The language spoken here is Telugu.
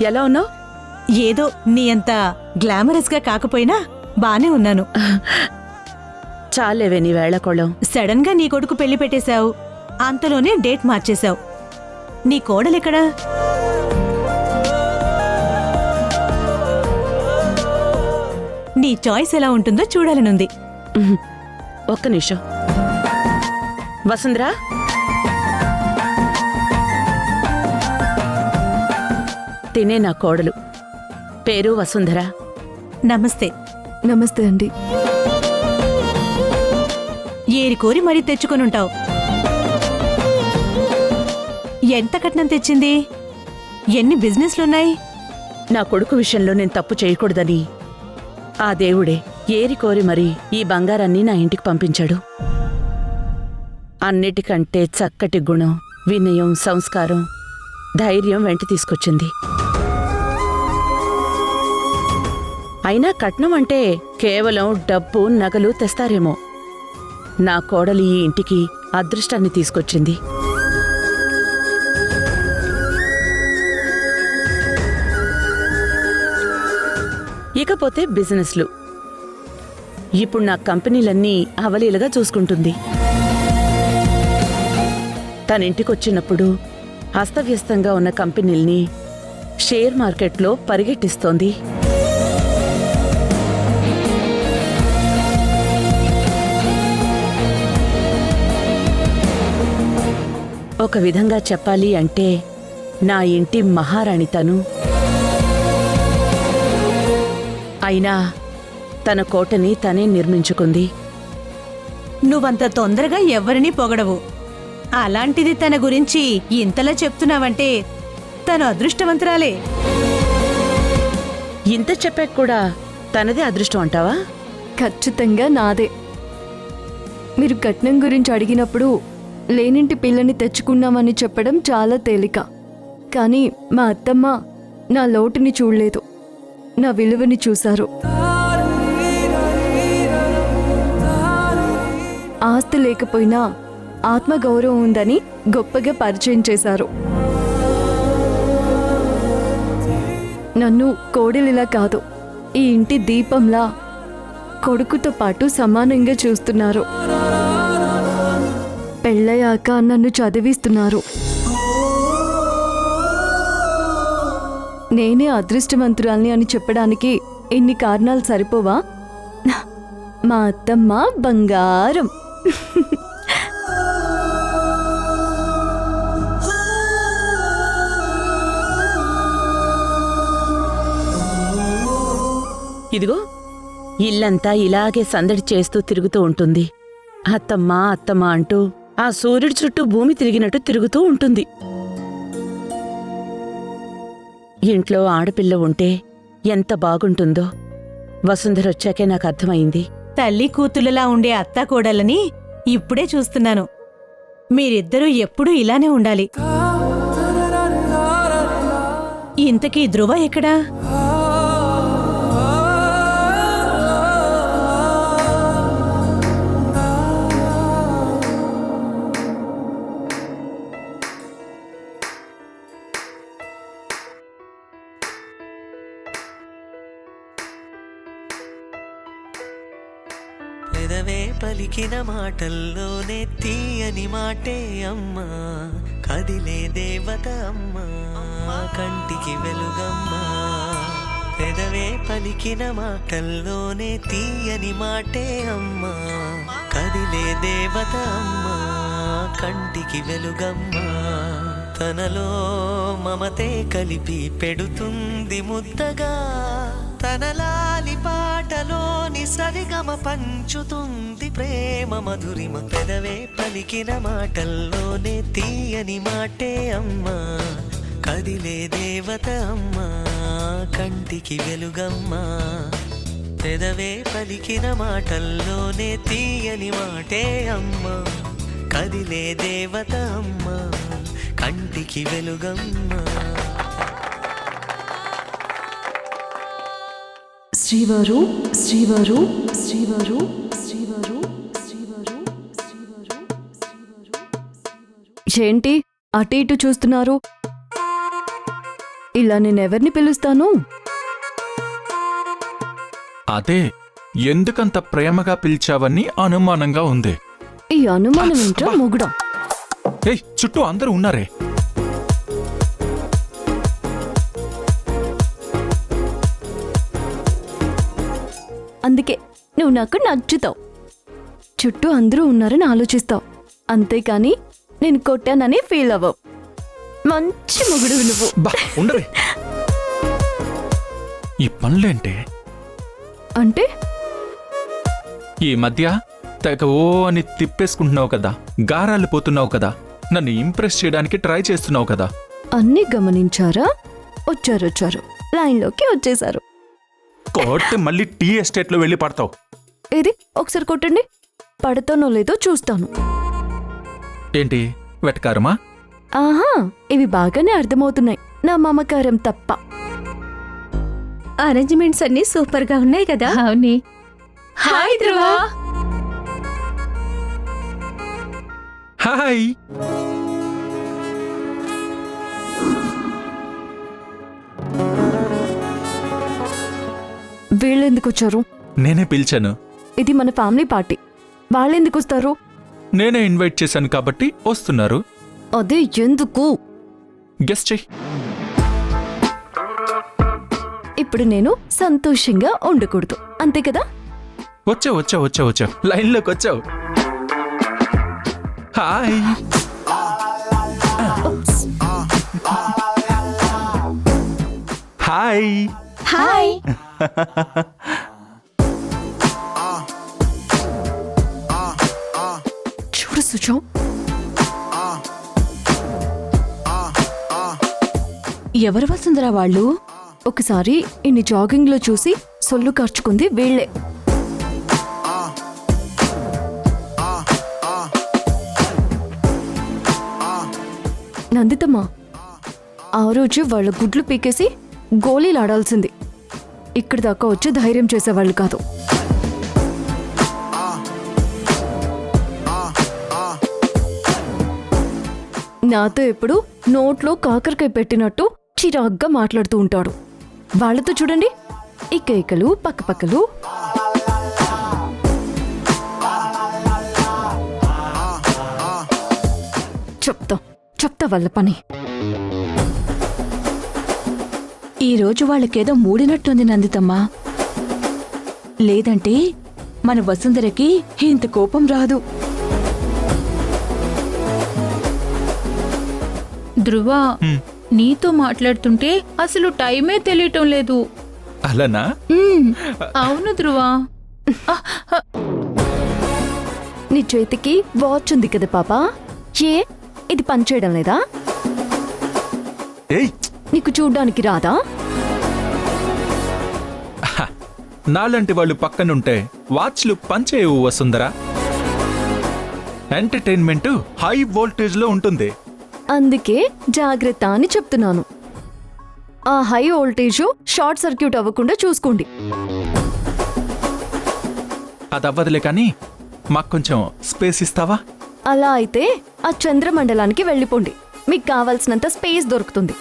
ఎలా ఉన్నావు? ఏదో నీ అంత గ్లామరస్ గా కాకపోయినా బానే ఉన్నాను. చాలేవే నీ వేళకోళం. సడన్ గా నీ కొడుకు పెళ్లి పెట్టేశావు, అంతలోనే డేట్ మార్చేశావు. నీ కోడలెక్కడా? నీ చాయిస్ ఎలా ఉంటుందో చూడాలనుంది. ఒక్క నిమిషం. వసుంధరా, తినే నా కోడలు, పేరు వసుంధర. నమస్తే. నమస్తే అండి. ఏరి కోరి మరీ తెచ్చుకొనుంటావు. ఎంత కట్నం తెచ్చింది? ఎన్ని బిజినెస్లున్నాయి? నా కొడుకు విషయంలో నేను తప్పు చేయకూడదని ఆ దేవుడే ఏరి కోరి మరీ ఈ బంగారాన్ని నా ఇంటికి పంపించాడు. అన్నిటికంటే చక్కటి గుణం, వినయం, సంస్కారం, ధైర్యం వెంట తీసుకొచ్చింది. అయినా కట్నం అంటే కేవలం డబ్బు, నగలు తెస్తారేమో. నా కోడలి ఈ ఇంటికి అదృష్టాన్ని తీసుకొచ్చింది. ఇకపోతే బిజినెస్లు. ఇప్పుడు నా కంపెనీలన్నీ అవలీలగా చూసుకుంటుంది. తనింటికొచ్చినప్పుడు అస్తవ్యస్తంగా ఉన్న కంపెనీల్ని షేర్ మార్కెట్లో పరిగెట్టిస్తోంది. ఒక విధంగా చెప్పాలి అంటే నా ఇంటి మహారాణి తను. అయినా తన కోటని తనే నిర్మించుకుంది. నువ్వంత తొందరగా ఎవ్వరినీ పొగడవు. అలాంటిది తన గురించి ఇంతలా చెప్తున్నావంటే తను అదృష్టవంతురాలే. ఇంత చెప్పాక కూడా తనదే అదృష్టం అంటావా? ఖచ్చితంగా నాదే. మీరు కట్నం గురించి అడిగినప్పుడు లేనింటి పిల్లని తెచ్చుకున్నామని చెప్పడం చాలా తేలిక. కానీ మా అత్తమ్మ నా లోటుని చూడలేదు, నా విలువని చూశారు. ఆస్తి లేకపోయినా ఆత్మగౌరవం ఉందని గొప్పగా పరిచయం చేశారు. నన్ను కోడలిలా కాదు, ఈ ఇంటి దీపంలా కొడుకుతో పాటు సమానంగా చూస్తున్నారు. పెళ్ళయ్యాక నన్ను చదివిస్తున్నారు. నేనే అదృష్టవంతురాల్ని అని చెప్పడానికి ఎన్ని కారణాలు సరిపోవా? మా అత్తమ్మ బంగారం. ఇదిగో ఇల్లంతా ఇలాగే సందడి చేస్తూ తిరుగుతూ ఉంటుంది. అత్తమ్మ అత్తమ్మ అంటూ ఆ సూర్యుడి చుట్టూ భూమి తిరిగినట్టు తిరుగుతూ ఉంటుంది. ఇంట్లో ఆడపిల్ల ఉంటే ఎంత బాగుంటుందో వసుంధరొచ్చాకే నాకు అర్థమైంది. తల్లి కూతుళ్ళలా ఉండే అత్తాకోడలని ఇప్పుడే చూస్తున్నాను. మీరిద్దరూ ఎప్పుడూ ఇలానే ఉండాలి. ఇంతకీ ధ్రువ ఎక్కడా? పెదవే పలికిన మాటల్లోనే తీయని మాటే అమ్మా, కదిలే దేవత అమ్మా, కంటికి వెలుగమ్మా. పెదవే పలికిన మాటల్లోనే తీయని మాటే అమ్మా, కదిలే దేవత అమ్మా, కంటికి వెలుగమ్మా. తనలో మమతే కలిపి పెడుతుంది ముద్దగా, తన లాలి పాటలోని సరిగమ పంచుతుంది ప్రేమ మధురిమ. పెదవే పలికిన మాటల్లోనే తీయని మాటే అమ్మా, కదిలే దేవత అమ్మా, కంటికి వెలుగమ్మా. పెదవే పలికిన మాటల్లోనే తీయని మాటే అమ్మా, కదిలే దేవత అమ్మా, కంటికి వెలుగమ్మా. శ్రీవారు శ్రీవారు శ్రీవారు శ్రీవారు శ్రీవారు శ్రీవారు శ్రీవారు. ఏంటి అటు ఇటు చూస్తున్నారు? ఇలా నేనెవరిని పిలుస్తాను? అదే ఎందుకంత ప్రేమగా పిలిచావని అనుమానంగా ఉంది. ఈ అనుమానం ఏంట్రా మొగుడా? ఏయ్, చుట్టూ అందరూ ఉన్నారే. అందుకే నువ్వు నాకు నచ్చుతావు. చుట్టూ అందరూ ఉన్నారని ఆలోచిస్తావు, అంతేకాని నేను కొట్టానని ఫీల్ అవ్వవు. మంచి మొగుడు నువ్వు. బా ఉండవే. ఈ పనులేంటే? అంటే ఈ మధ్య తెగ ఓ అని తిప్పేసుకుంటున్నావు కదా, గారాలు పోతున్నావు కదా, నన్ను ఇంప్రెస్ చేయడానికి ట్రై చేస్తున్నావు కదా. అన్నీ గమనించారా? వచ్చారు లైన్లోకి వచ్చేసారు. కొట్టి మళ్ళీ టీ ఎస్టేట్లో వెళ్ళి పడతావు. ఏది ఒకసారి కొట్టండి, పడతానో లేదో చూస్తాను. ఏంటి వెటకారమా? ఆహా, ఇవి బాగానే అర్థమవుతున్నాయి, నా మమకారం తప్ప. అరేంజ్మెంట్స్ అన్ని సూపర్ గా ఉన్నాయి కదా. అవునే. హాయ్ ధ్రువ. హాయ్. వీళ్ళెందుకు వచ్చారు? నేనే పిలిచాను. ఇది మన ఫ్యామిలీ పార్టీ, వాళ్ళెందుకు వస్తారు? నేనే ఇన్వైట్ చేశాను కాబట్టి వస్తున్నారు. అదే ఎందుకు? గెస్ట్ చెయ్యి. ఇప్పుడు నేను సంతోషంగా ఉండకూడదు, అంతే కదా? వచ్చావు లైన్లోకి వచ్చావు. హాయ్. హాయ్. హాయ్. చూడు సుజో, ఎవరు వసుంధరా వాళ్ళు? ఒకసారి ఇన్ని జాగింగ్ లో చూసి సొల్లు కార్చుకుంది వీళ్లే. నందితమ్మా, ఆ రోజు వాళ్ళ గుడ్లు పీకేసి గోళీలు ఆడాల్సింది, ఇక్కడి దాకా వచ్చి ధైర్యం చేసేవాళ్ళు కాదు. నాతో ఎప్పుడు నోట్లో కాకరకాయ పెట్టినట్టు చిరాగ్గా మాట్లాడుతూ ఉంటాడు. వాళ్ళతో చూడండి, ఇకైకలు పక్కపక్కలు. చెప్తా వాళ్ళ పని. ఈరోజు వాళ్ళకేదో మూడినట్టుంది నందితమ్మా. లేదంటే మన వసుంధరకి ఇంత కోపం రాదు. ధ్రువ, నీతో మాట్లాడుతుంటే అసలు టైమే తెలియటం లేదు. అలానా? అవును ధ్రువ. నీ చేతికి వాచ్ ఉంది కదా పాపా, ఏ ఇది పనిచేయడం లేదా? ఏయ్, నీకు చూడ్డానికి రాదా? నాలాంటి వాళ్ళు పక్కనుంటే వాచ్లు పనిచేయవు వసుంధరా. ఎంటర్టైన్మెంట్ హై వోల్టేజ్ లో ఉంటుంది. అందుకే జాగ్రత్త అని చెప్తున్నాను. ఆ హై వోల్టేజ్ షార్ట్ సర్క్యూట్ అవ్వకుండా చూసుకోండి. అది అవ్వదులే కానీ మాకు కొంచెం స్పేస్ ఇస్తావా? అలా అయితే ఆ చంద్రమండలానికి వెళ్ళిపోండి, మీకు కావాల్సినంత స్పేస్ దొరుకుతుంది.